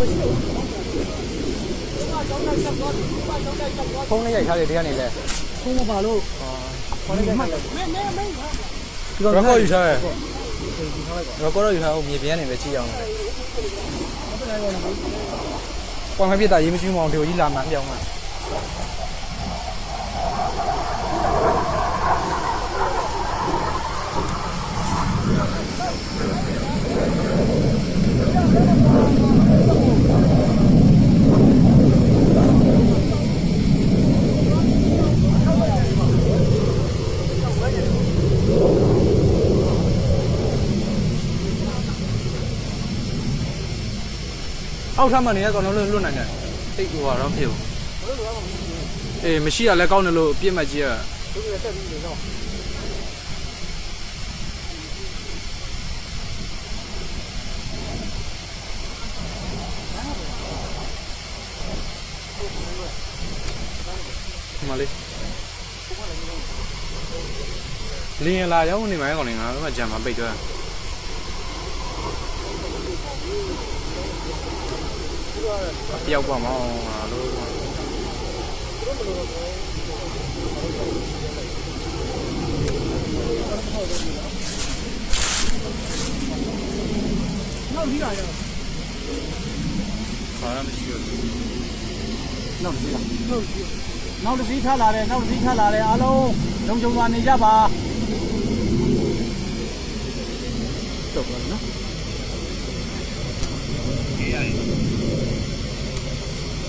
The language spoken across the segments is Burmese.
ဖုန်းလေးရိုက်ထားတယ်တရားနေလဲဖုန်းမပါလို့ခေါ်လိုက်မင်းယူထားရကောယူထားအောင်မြေပြင်းနေပဲကြည့်အောင်ကွန်မပြတာရေးမကြည့်မအောင်ဒီကိုကြီးလာမှပြောင်းမှာအောက်ထပ်မှနေရကောင်လုံးလွတ်နိုင်တယ်တိတ်ဟိုတော့ဖြစ်ဘူးအေးမရှိရလဲကောင်းတယ်လို့ပြစ်မှတ်ကြီးရတို့ကတက်ပြီးနေတော့မလေးလင်းလာရောက်နေမှာကောင်နေငါတော့ဂျမ်မှာပိတ်သွားတယောက်ပါမောင်းလို့နောက်ပြီးလာရဘာမှမရှိဘူးနောက်ပြီးလာနောက်တစ်စီးထားလာတယ်နောက်တစ်စီးထားလာတယ်အားလုံးလုံခြုံစွာနေကြပါတော့ပါနော်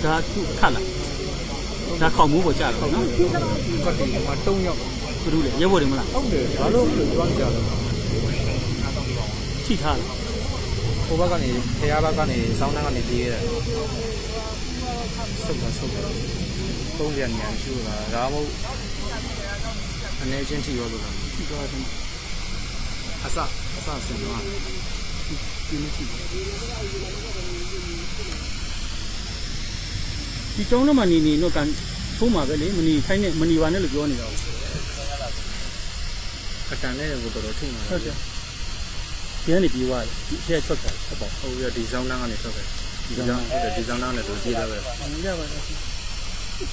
ဒါသူခတ်လာဒါခေါင်းမိုးပေါ်ကြတယ်နော်ကတ်တယ်မှာတုံးရောက်ဘူးလေရဲဘော်တွေမလားဟုတ်တယ်ဘာလို့ကျွမ်းကြလဲထိထားတယ်ဟိုဘက်ကနေဖျားဘက်ကနေစောင်းနှန်းကနေပြေးရတယ်ဆုတ်သုံးပြန်ညာရှိလာဒါမှမဟုတ်အနေချင်းထိရောလို့လားထိသွားတယ်အစဆင်သွားဒီနေ့ထိဒီတုံးတော့မနေတော့ကန်ထိုးမှာပဲလေမနေခိုင်းနဲ့မနေပါနဲ့လို့ပြောနေတာအတန်နဲ့ကိုတော်တော်ထိမှာဟုတ်တယ်ကျန်းနေပြီးသွားတယ်ဒီအချက်ထွက်တာဟုတ်ပါဟုတ်ရဒီဆောင်နှန်းကနေထွက်တယ်ဒီဆောင်နှန်းနဲ့တို့ကြည့်တော့ပဲရပါတယ်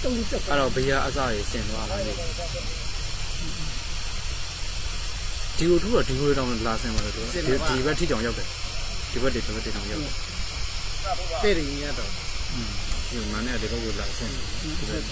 တုံးတက်အဲ့တော့ဘေးကအစရေဆင်သွားလားဒီလိုထူတော့ဒီလိုတောင်လာဆင်ပါလို့ဒီဘက်ထိတောင်ရောက်တယ်ဒီဘက်တောင်ရောက်တယ်တဲ့ရင်ရတော့ဒီမှာနဲ့ဒီဘက်ကိုလာဆင်းဒီဘက်